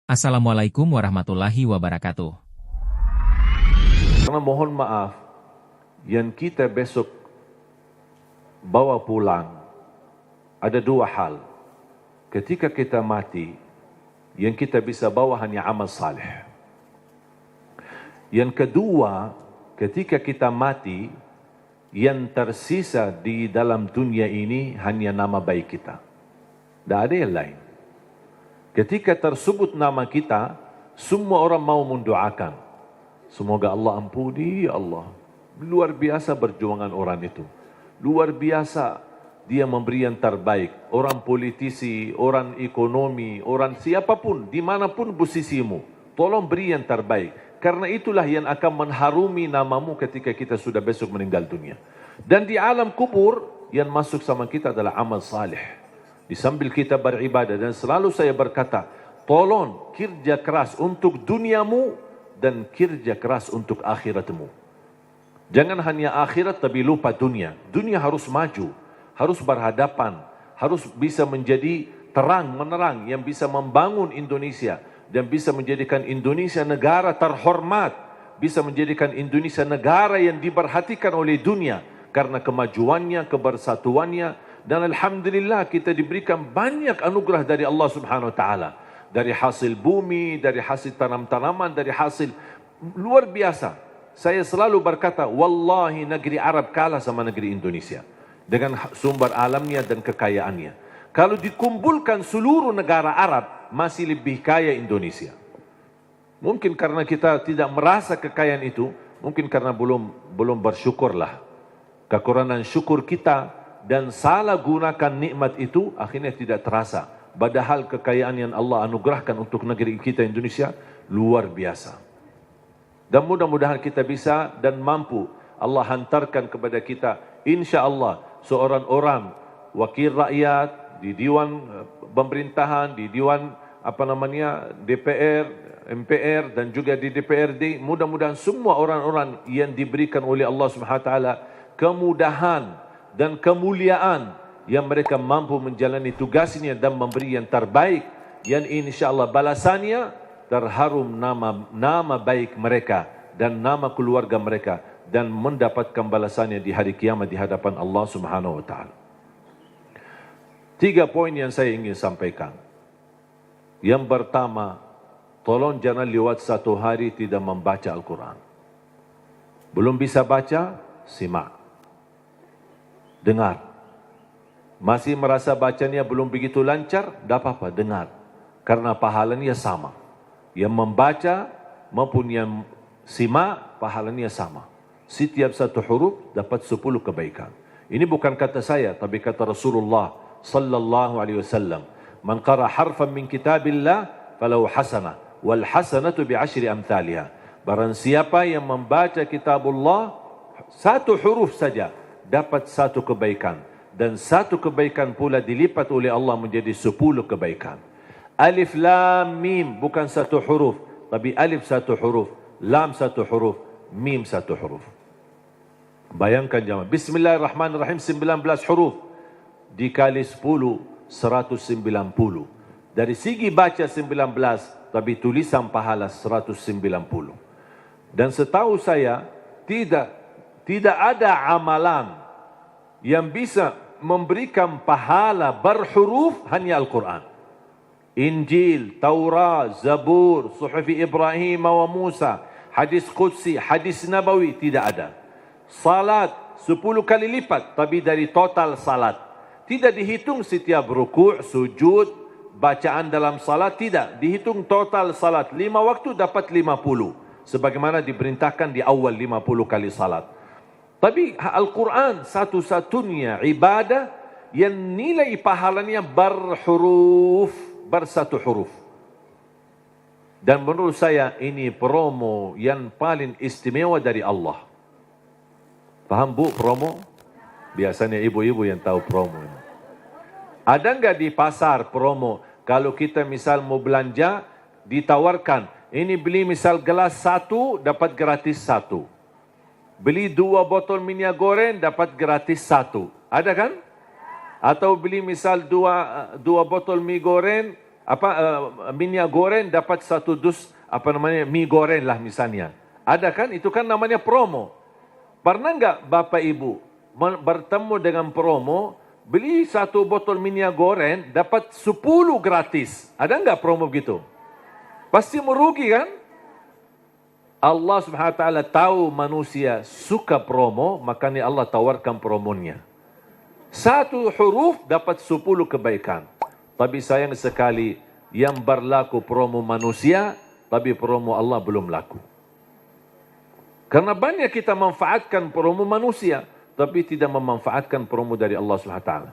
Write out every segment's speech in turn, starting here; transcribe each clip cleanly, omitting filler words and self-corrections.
Assalamualaikum warahmatullahi wabarakatuh. Karena mohon maaf, yang kita besok bawa pulang ada dua hal. Ketika kita mati, yang kita bisa bawa hanya amal saleh. Yang kedua, ketika kita mati, yang tersisa di dalam dunia ini hanya nama baik kita. Tidak ada yang lain. Ketika tersebut nama kita, semua orang mau mendoakan. Semoga Allah ampuni, ya Allah. Luar biasa perjuangan orang itu. Luar biasa dia memberi yang terbaik. Orang politisi, orang ekonomi, orang siapapun, dimanapun posisimu. Tolong beri yang terbaik. Karena itulah yang akan mengharumi namamu ketika kita sudah besok meninggal dunia. Dan di alam kubur, yang masuk sama kita adalah amal salih. Di sambil kita beribadah, dan selalu saya berkata, tolong kerja keras untuk duniamu dan kerja keras untuk akhiratmu. Jangan hanya akhirat tapi lupa dunia. Dunia harus maju, harus berhadapan, harus bisa menjadi terang menerang yang bisa membangun Indonesia dan bisa menjadikan Indonesia negara terhormat, bisa menjadikan Indonesia negara yang diperhatikan oleh dunia karena kemajuannya, kebersatuannya. Dan alhamdulillah kita diberikan banyak anugerah dari Allah Subhanahu wa taala. Dari hasil bumi, dari hasil tanam-tanaman, dari hasil luar biasa. Saya selalu berkata, wallahi negeri Arab kalah sama negeri Indonesia dengan sumber alamnya dan kekayaannya. Kalau dikumpulkan seluruh negara Arab, masih lebih kaya Indonesia. Mungkin karena kita tidak merasa kekayaan itu, mungkin karena belum bersyukurlah. Kekurangan syukur kita dan salah gunakan nikmat itu akhirnya tidak terasa. Padahal kekayaan yang Allah anugerahkan untuk negeri kita Indonesia luar biasa. Dan mudah-mudahan kita bisa dan mampu Allah hantarkan kepada kita insya Allah seorang orang wakil rakyat di Dewan Pemerintahan, di Dewan DPR, MPR dan juga di DPRD. Mudah-mudahan semua orang-orang yang diberikan oleh Allah Subhanahu wa taala kemudahan dan kemuliaan yang mereka mampu menjalani tugasnya dan memberi yang terbaik, yang insyaAllah balasannya terharum nama baik mereka dan nama keluarga mereka dan mendapatkan balasannya di hari kiamat di hadapan Allah Subhanahu wa taala. 3 poin yang saya ingin sampaikan. Yang pertama, tolong jangan lewat satu hari tidak membaca Al-Quran. Belum bisa baca, simak. Dengar. Masih merasa bacanya belum begitu lancar, tidak apa-apa, dengar. Karena pahalanya sama. Yang membaca maupun yang simak, pahalanya sama. Setiap satu huruf dapat 10 kebaikan. Ini bukan kata saya, tapi kata Rasulullah sallallahu alaihi wasallam. Man qara harfan min kitabillah falahu hasanah wal hasanatu bi 10 amthaliha. Barang siapa yang membaca kitabullah satu huruf saja dapat 1 kebaikan. Dan 1 kebaikan pula dilipat oleh Allah menjadi 10 kebaikan. Alif lam mim bukan 1 huruf. Tapi alif 1 huruf. Lam 1 huruf. Mim 1 huruf. Bayangkan jemaah. Bismillahirrahmanirrahim 19 huruf. Dikali 10, 190. Dari segi baca 19. Tapi tulisan pahala 190. Dan setahu saya tidak ada amalan yang bisa memberikan pahala berhuruf hanya Al-Quran. Injil, Taurat, Zabur, Suhufi Ibrahim wa Musa, hadis Qudsi, hadis Nabawi, tidak ada. Salat 10 kali lipat, tapi dari total salat. Tidak dihitung setiap rukuk, sujud, bacaan dalam salat, tidak. Dihitung total salat. 5 waktu dapat 50. Sebagaimana diperintahkan di awal 50 kali salat. Tapi Al-Quran satu-satunya ibadah yang nilai pahalanya berhuruf, bersatu huruf. Dan menurut saya ini promo yang paling istimewa dari Allah. Paham bu promo? Biasanya ibu-ibu yang tahu promo. Ada enggak di pasar promo? Kalau kita misal mau belanja, ditawarkan. Ini beli misal gelas 1, dapat gratis 1. Beli 2 botol minyak goreng, dapat gratis 1. Ada kan? Atau beli misal 2 botol mie goreng, minyak goreng dapat satu dus mie goreng lah misalnya. Ada kan? Itu kan namanya promo. Pernah enggak Bapak Ibu bertemu dengan promo, beli satu botol minyak goreng dapat 10 gratis? Ada enggak promo begitu? Pasti merugi kan? Allah Subhanahu wa taala tahu manusia suka promo, makanya Allah tawarkan promonya. Satu huruf dapat 10 kebaikan. Tapi sayang sekali yang berlaku promo manusia, tapi promo Allah belum laku. Karena banyak kita manfaatkan promo manusia, tapi tidak memanfaatkan promo dari Allah Subhanahu wa taala.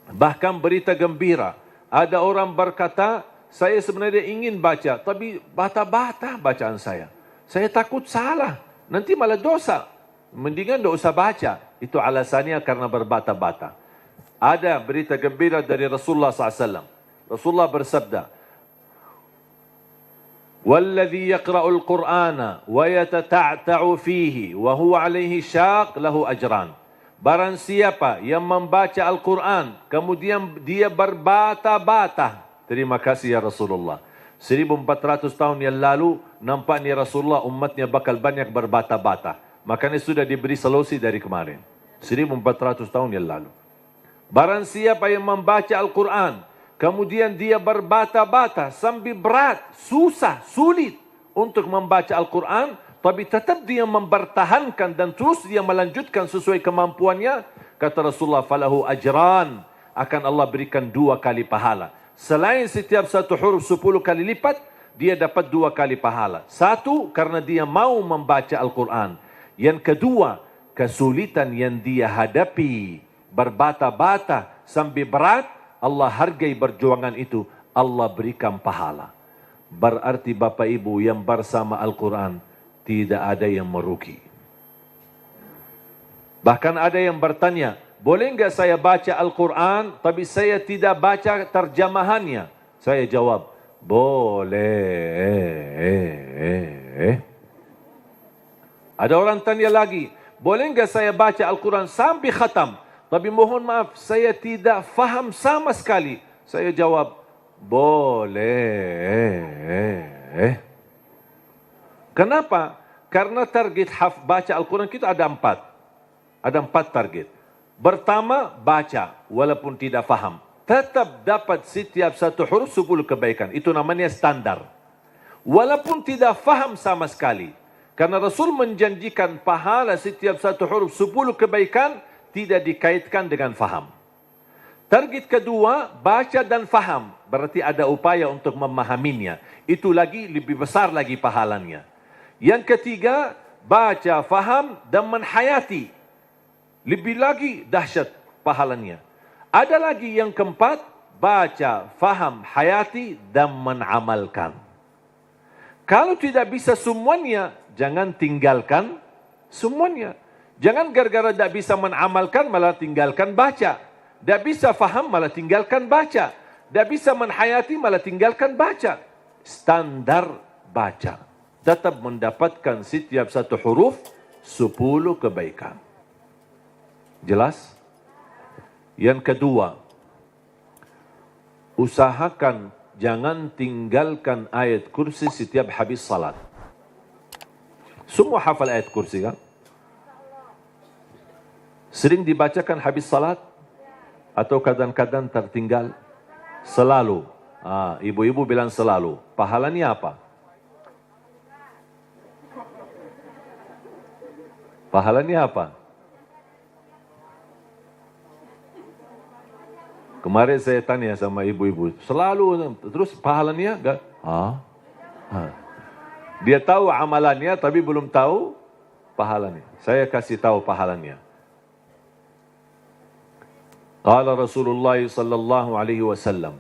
Bahkan berita gembira, ada orang berkata, saya sebenarnya ingin baca, tapi bata-bata bacaan saya. Saya takut salah, nanti malah dosa. Mendingan tidak usah baca. Itu alasannya karena berbata-bata. Ada berita gembira dari Rasulullah SAW. Rasulullah bersabda, "Walladhi yaqra'ul Qur'ana wa yatata'ta'u fihi wa huwa 'alaihi syaq lahu ajran." Barang siapa yang membaca Al-Quran, kemudian dia berbata-bata. Terima kasih ya Rasulullah. 1400 tahun yang lalu, nampaknya Rasulullah umatnya bakal banyak berbata-bata. Makanya sudah diberi solusi dari kemarin. 1400 tahun yang lalu. Barang siapa yang membaca Al-Quran, kemudian dia berbata-bata sambil berat, susah, sulit untuk membaca Al-Quran, tapi tetap dia mempertahankan dan terus dia melanjutkan sesuai kemampuannya, kata Rasulullah, falahu ajran, akan Allah berikan 2 kali pahala. Selain setiap satu huruf 10 kali lipat, dia dapat 2 kali pahala. Satu, karena dia mau membaca Al-Quran. Yang kedua, kesulitan yang dia hadapi, berbata-bata sambil berat, Allah hargai perjuangan itu, Allah berikan pahala. Berarti Bapak Ibu yang bersama Al-Quran, tidak ada yang merugi. Bahkan ada yang bertanya, boleh enggak saya baca Al-Quran, tapi saya tidak baca terjemahannya? Saya jawab, boleh. Ada orang tanya lagi, boleh enggak saya baca Al-Quran sampai khatam, tapi mohon maaf, saya tidak faham sama sekali? Saya jawab, boleh. Kenapa? Karena target baca Al-Quran kita ada 4. Ada 4 target. Pertama, baca walaupun tidak faham. Tetap dapat setiap satu huruf 10 kebaikan. Itu namanya standar. Walaupun tidak faham sama sekali. Karena Rasul menjanjikan pahala setiap satu huruf 10 kebaikan tidak dikaitkan dengan faham. Target kedua, baca dan faham. Berarti ada upaya untuk memahaminya. Itu lagi lebih besar lagi pahalanya. Yang ketiga, baca, faham dan menhayati. Lebih lagi dahsyat pahalanya. Ada lagi yang keempat, baca, faham, hayati dan menamalkan. Kalau tidak bisa semuanya, jangan tinggalkan semuanya. Jangan gara-gara tidak bisa menamalkan malah tinggalkan baca. Tidak bisa faham malah tinggalkan baca. Tidak bisa menhayati malah tinggalkan baca. Standar baca. Tetap mendapatkan setiap satu huruf 10 kebaikan. Jelas? Yang kedua, usahakan jangan tinggalkan ayat kursi setiap habis salat. Semua hafal ayat kursi kan? Sering dibacakan habis salat? Atau kadang-kadang tertinggal? Selalu. Ibu-ibu bilang selalu. Pahalanya apa? Pahalanya apa? Kemarin saya tanya sama ibu-ibu, selalu, terus pahalanya enggak? Dia tahu amalannya tapi belum tahu pahalanya. Saya kasih tahu pahalanya. Qala Rasulullah sallallahu alaihi wasallam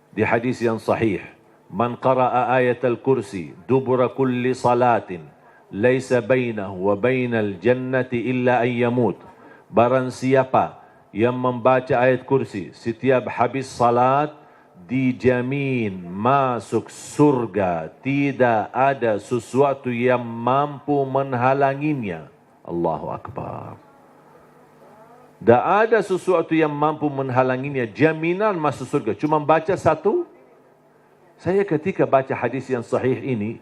di hadis yang sahih, man qara'a ayatal kursi dubura kulli salatin laisa bainahu wa bainal jannati illa an yamut. Barang siapa yang membaca ayat kursi setiap habis salat, dijamin masuk surga, tidak ada sesuatu yang mampu menghalanginya. Allahu Akbar. Tak ada sesuatu yang mampu menghalanginya, jaminan masuk surga. Cuma baca satu. Saya ketika baca hadis yang sahih ini,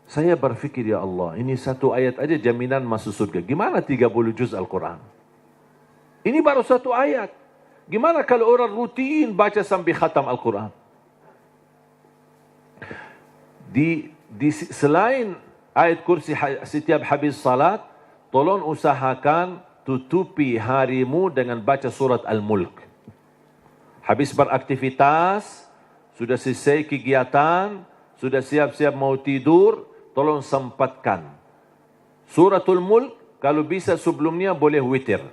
saya berfikir, ya Allah, ini satu ayat aja jaminan masuk surga. Gimana 30 juz Al-Quran? Ini baru satu ayat. Gimana kalau orang rutin baca sampai khatam Al-Quran? Selain ayat kursi setiap habis salat, tolong usahakan tutupi harimu dengan baca surat Al-Mulk. Habis beraktivitas, sudah selesai kegiatan, sudah siap-siap mau tidur, tolong sempatkan. Suratul Mulk, kalau bisa sebelumnya boleh witir.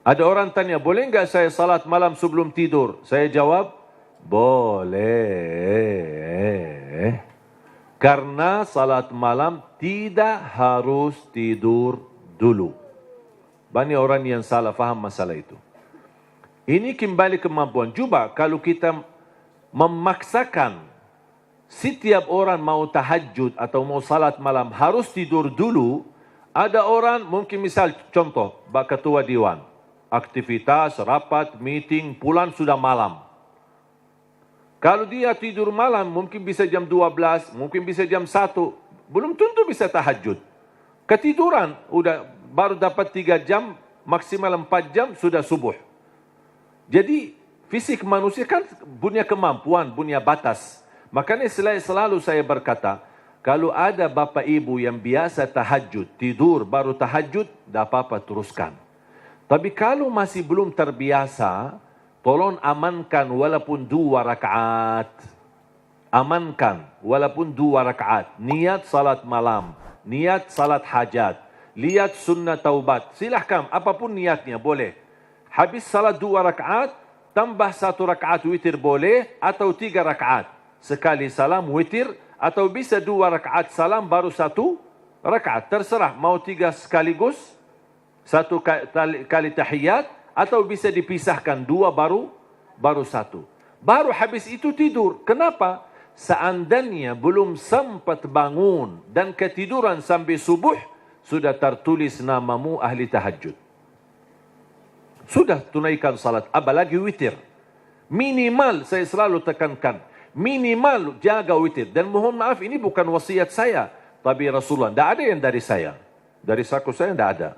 Ada orang tanya, boleh enggak saya salat malam sebelum tidur? Saya jawab, boleh. Karena salat malam tidak harus tidur dulu. Banyak orang yang salah faham masalah itu. Ini kembali kemampuan. Cuba kalau kita memaksakan setiap orang mau tahajud atau mau salat malam harus tidur dulu. Ada orang mungkin misal contoh, Pak Ketua Dewan. Aktivitas, rapat, meeting, pulang sudah malam. Kalau dia tidur malam mungkin bisa jam 12, mungkin bisa jam 1. Belum tentu bisa tahajud. Ketiduran, udah baru dapat 3 jam, maksimal 4 jam sudah subuh. Jadi fisik manusia kan punya kemampuan, punya batas. Makanya selalu saya berkata, kalau ada bapa ibu yang biasa tahajud, tidur baru tahajud, tak apa-apa teruskan. Tapi kalau masih belum terbiasa, tolong amankan walaupun 2 rakaat. Amankan walaupun 2 rakaat. Niat salat malam, niat salat hajat, lihat sunnah taubat. Silahkan, apapun niatnya boleh. Habis salat 2 rakaat, tambah 1 rakaat witir boleh, atau 3 rakaat. Sekali salam witir, atau bisa 2 rakaat salam baru 1 rakaat. Terserah, mau 3 sekaligus, 1 kali tahiyat, atau bisa dipisahkan 2 baru 1. Baru habis itu tidur. Kenapa? Seandainya belum sempat bangun dan ketiduran sampai subuh, sudah tertulis namamu ahli tahajud. Sudah tunaikan salat, apalagi witir. Minimal, saya selalu tekankan, minimal jaga witir. Dan mohon maaf, ini bukan wasiat saya, tapi Rasulullah. Tidak ada yang dari saya. Dari saku saya tidak ada.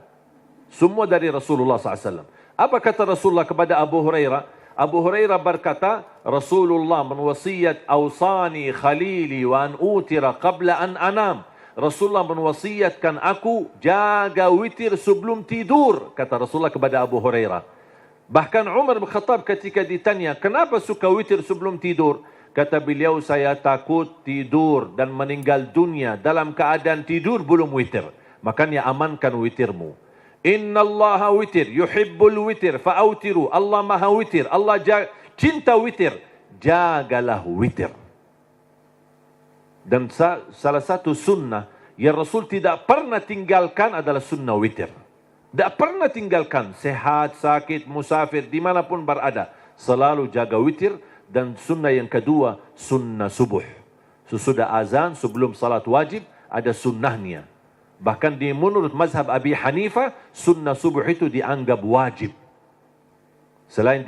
Semua dari Rasulullah SAW. Apa kata Rasulullah kepada Abu Hurairah? Abu Hurairah berkata, Rasulullah menwasiat awsani khalili wa an utira qabla an anam. Rasulullah menwasiatkan aku jaga witir sebelum tidur, kata Rasulullah kepada Abu Hurairah. Bahkan Umar bin Khattab ketika ditanya, kenapa suka witir sebelum tidur? Kata beliau, saya takut tidur dan meninggal dunia dalam keadaan tidur belum witir. Makanya amankan witirmu. Inna Allah witir, yuhibbul witir, fa'autiru. Allah maha witir, Allah cinta witir. Jagalah witir. Dan salah satu sunnah yang Rasul tidak pernah tinggalkan adalah sunnah witir. Tidak pernah tinggalkan, sehat, sakit, musafir, dimanapun berada. Selalu jaga witir. Dan sunnah yang kedua, sunnah subuh. Sesudah azan, sebelum salat wajib, ada sunnahnya. Bahkan di menurut mazhab Abi Hanifah, sunnah subuh itu dianggap wajib. Selain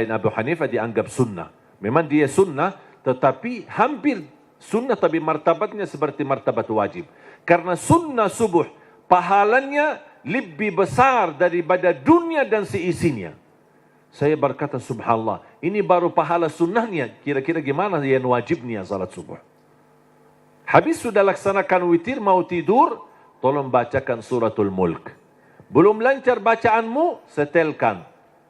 Abu Hanifah dianggap sunnah. Memang dia sunnah, tetapi hampir sunnah, tapi martabatnya seperti martabat wajib. Karena sunnah subuh, pahalanya lebih besar daripada dunia dan seisinya. Saya berkata, subhanallah, ini baru pahala sunnahnya. Kira-kira gimana yang wajibnya salat subuh? Habis sudah laksanakan witir, mau tidur, tolong bacakan suratul Mulk. Belum lancar bacaanmu, setelkan.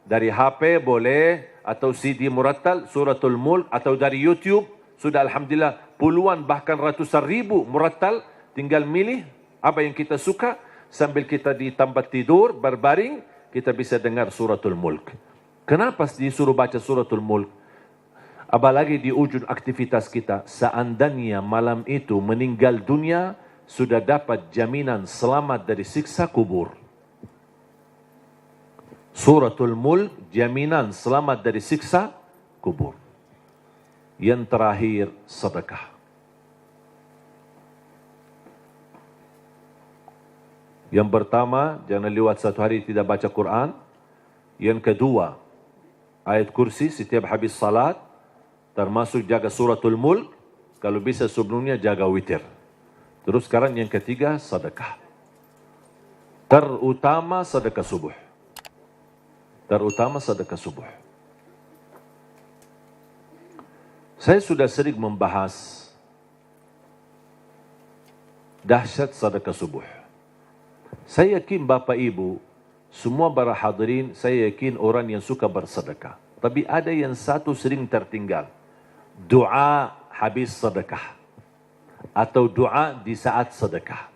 Dari HP boleh, atau CD murattal, suratul Mulk, atau dari YouTube. Sudah alhamdulillah puluhan bahkan ratusan ribu murattal. Tinggal milih apa yang kita suka. Sambil kita di tempat tidur, berbaring, kita bisa dengar suratul Mulk. Kenapa disuruh baca suratul Mulk? Apalagi di ujung aktivitas kita, seandainya malam itu meninggal dunia, sudah dapat jaminan selamat dari siksa kubur. Suratul Mulk, jaminan selamat dari siksa kubur. Yang terakhir, sedekah. Yang pertama, jangan lewat satu hari tidak baca Quran. Yang kedua, ayat kursi setiap habis salat, termasuk jaga suratul mulk. Kalau bisa sebelumnya jaga witir. Terus sekarang yang ketiga, sedekah. Terutama sedekah subuh. Terutama sedekah subuh. Saya sudah sering membahas dahsyat sedekah subuh. Saya yakin Bapak Ibu, semua para hadirin, saya yakin orang yang suka bersedekah. Tapi ada yang satu sering tertinggal. Doa habis sedekah. Atau doa di saat sedekah.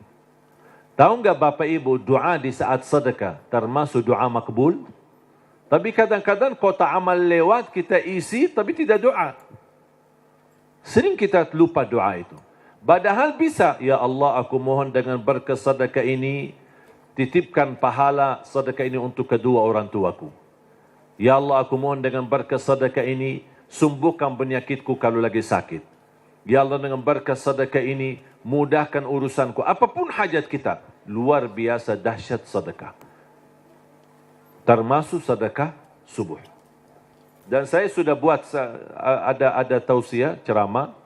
Tahu enggak Bapak Ibu, doa di saat sedekah termasuk doa makbul? Tapi kadang-kadang kotak amal lewat, kita isi tapi tidak doa. Sering kita lupa doa itu. Padahal bisa, ya Allah aku mohon dengan berkat sedekah ini, titipkan pahala sedekah ini untuk kedua orang tuaku. Ya Allah aku mohon dengan berkat sedekah ini, sembuhkan penyakitku kalau lagi sakit. Ya Allah dengan berkat sedekah ini, mudahkan urusanku. Apapun hajat kita, luar biasa dahsyat sedekah. Termasuk sedekah subuh. Dan saya sudah buat ada tausiah, ceramah.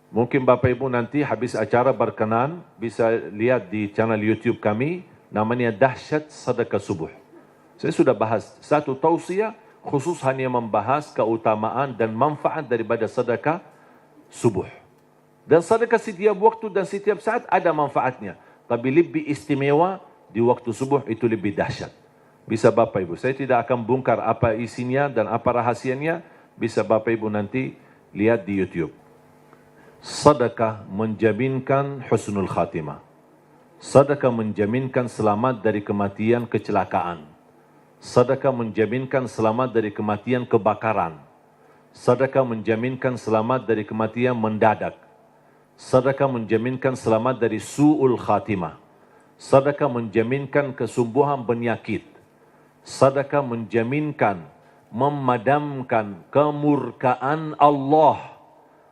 Mungkin Bapak Ibu nanti habis acara berkenan, bisa lihat di channel YouTube kami, namanya Dahsyat Sedekah Subuh. Saya sudah bahas satu tausiah, khusus hanya membahas keutamaan dan manfaat daripada sedekah subuh. Dan sedekah setiap waktu dan setiap saat ada manfaatnya. Tapi lebih istimewa di waktu subuh, itu lebih dahsyat. Bisa Bapak Ibu, saya tidak akan bongkar apa isinya dan apa rahasianya. Bisa Bapak Ibu nanti lihat di YouTube. Sedekah menjaminkan husnul khatimah. Sedekah menjaminkan selamat dari kematian kecelakaan. Sedekah menjaminkan selamat dari kematian kebakaran. Sedekah menjaminkan selamat dari kematian mendadak. Sedekah menjaminkan selamat dari su'ul khatimah. Sedekah menjaminkan kesembuhan penyakit. Sedekah menjaminkan, memadamkan kemurkaan Allah.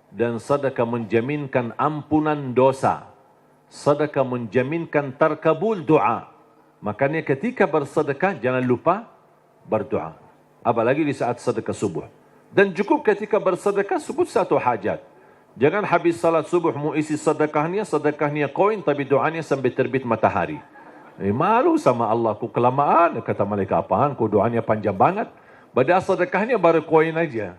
Dan sedekah menjaminkan ampunan dosa. Sedekah menjaminkan terkabul doa. Makanya ketika bersedekah, jangan lupa berdoa. Apalagi di saat sedekah subuh. Dan cukup ketika bersedekah, sebut satu hajat. Jangan habis salat subuh mau isi sedekahnya koin, tapi doanya sampai terbit matahari. Malu sama Allah, ku kelamaan. Kata malaikat, apaan? Ku doanya panjang banget. Padahal sedekahnya baru koin aja.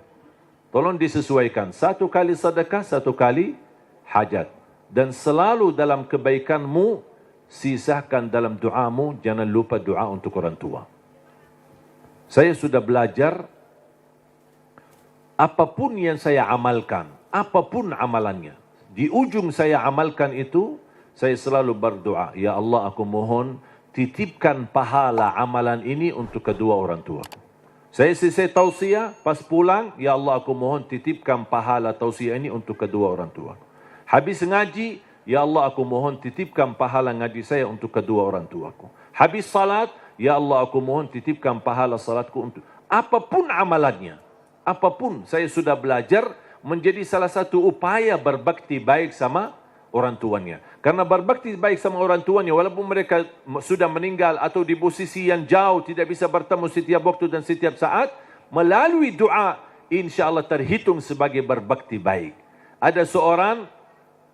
Tolong disesuaikan. Satu kali sedekah, satu kali hajat. Dan selalu dalam kebaikanmu, sisakan dalam doamu, jangan lupa doa untuk orang tua. Saya sudah belajar, apapun yang saya amalkan, apapun amalannya, di ujung saya amalkan itu, saya selalu berdoa, ya Allah aku mohon titipkan pahala amalan ini untuk kedua orang tua. Saya selesai tausiah, pas pulang, ya Allah aku mohon titipkan pahala tausiah ini untuk kedua orang tua. Habis ngaji, ya Allah aku mohon titipkan pahala ngaji saya untuk kedua orang tuaku. Habis salat, ya Allah aku mohon titipkan pahala salatku untuk... Apapun amalannya, apapun, saya sudah belajar menjadi salah satu upaya berbakti baik sama orang tuanya. Karena berbakti baik sama orang tuanya, walaupun mereka sudah meninggal atau di posisi yang jauh, tidak bisa bertemu setiap waktu dan setiap saat, melalui doa, insya Allah terhitung sebagai berbakti baik. Ada seorang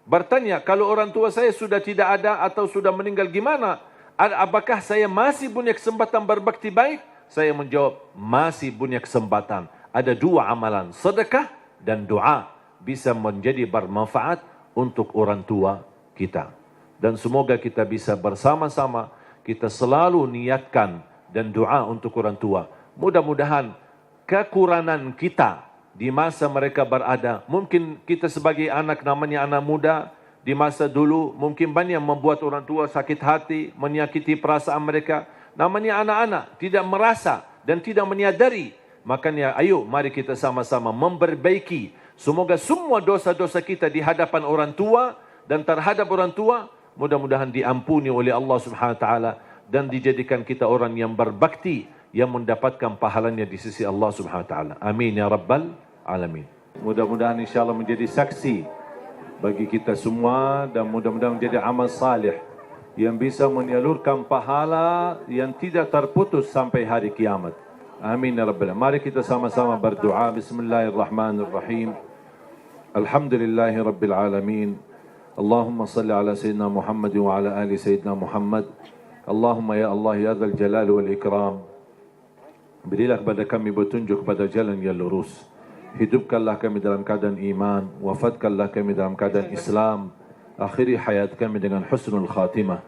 bertanya, kalau orang tua saya sudah tidak ada atau sudah meninggal gimana? Apakah saya masih punya kesempatan berbakti baik? Saya menjawab, masih punya kesempatan. Ada dua amalan, sedekah dan doa, bisa menjadi bermanfaat untuk orang tua kita. Dan semoga kita bisa bersama-sama, kita selalu niatkan dan doa untuk orang tua. Mudah-mudahan kekurangan kita di masa mereka berada, mungkin kita sebagai anak, namanya anak muda, di masa dulu mungkin banyak membuat orang tua sakit hati, menyakiti perasaan mereka. Namanya anak-anak, tidak merasa dan tidak menyadari. Makanya ayo mari kita sama-sama memperbaiki. Semoga semua dosa-dosa kita di hadapan orang tua dan terhadap orang tua, mudah-mudahan diampuni oleh Allah Subhanahu Wa Taala dan dijadikan kita orang yang berbakti, yang mendapatkan pahalanya di sisi Allah Subhanahu Wa Taala. Amin ya Rabbal Alamin. Mudah-mudahan insyaAllah menjadi saksi bagi kita semua dan mudah-mudahan menjadi amal salih yang bisa menyalurkan pahala yang tidak terputus sampai hari kiamat. Amin ya rabbal alamin. Mari kita sama-sama berdoa. Bismillahirrahmanirrahim. Alhamdulillahi rabbil alamin. Allahumma salli ala sayyidina Muhammad wa ala ali sayyidina Muhammad. Allahumma ya Allah ya dzal jalal wal ikram. Berilah kepada kami petunjuk kepada jalan yang lurus. Hidupkanlah kami dalam keadaan iman, wafatkanlah kami dalam keadaan Islam. Akhiri hayat kami dengan husnul khatimah.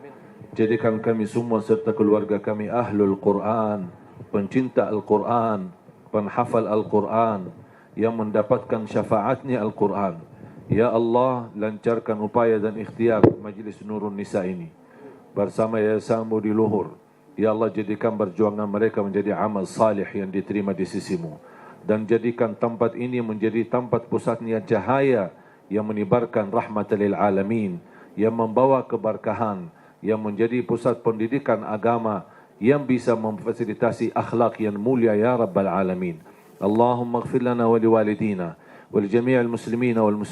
Jadikan kami semua serta keluarga kami ahlul Quran, pencinta Al-Quran, penghafal Al-Quran, yang mendapatkan syafaatnya Al-Quran. Ya Allah, lancarkan upaya dan ikhtiar Majlis Nurun Nisa ini bersama Yayasan Budi Luhur. Ya Allah, jadikan perjuangan mereka menjadi amal salih yang diterima di sisimu. Dan jadikan tempat ini menjadi tempat pusatnya cahaya yang menyebarkan rahmatan lil alamin, yang membawa keberkahan, yang menjadi pusat pendidikan agama, yang bisa memfasilitasi akhlak yang mulia ya rabbal alamin. Allahumma ighfir lana wa liwalidina wa li jami'il muslimina wal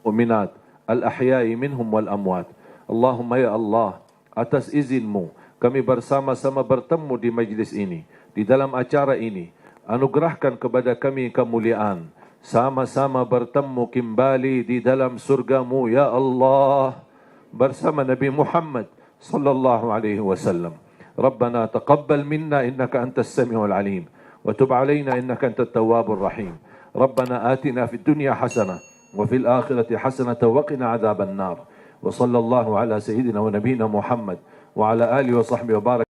mu'minat al-ahya'i minhum wal amwat. Allahumma ya Allah, atas izinmu kami bersama-sama bertemu di majlis ini, di dalam acara ini. Anugerahkan kepada kami kemuliaan, sama-sama bertemu kembali di dalam surgamu ya Allah bersama Nabi Muhammad sallallahu alaihi wasallam. Rabbana taqabbal minna innaka antas samiul alim wa tub alaina innaka antat tawwabur rahim. Rabbana atina fid dunya hasanah wa fil akhirati hasanah wa qina adzaban nar. Wa sallallahu ala sayyidina wa nabiyina Muhammad wa ala alihi wa sahbihi wa barak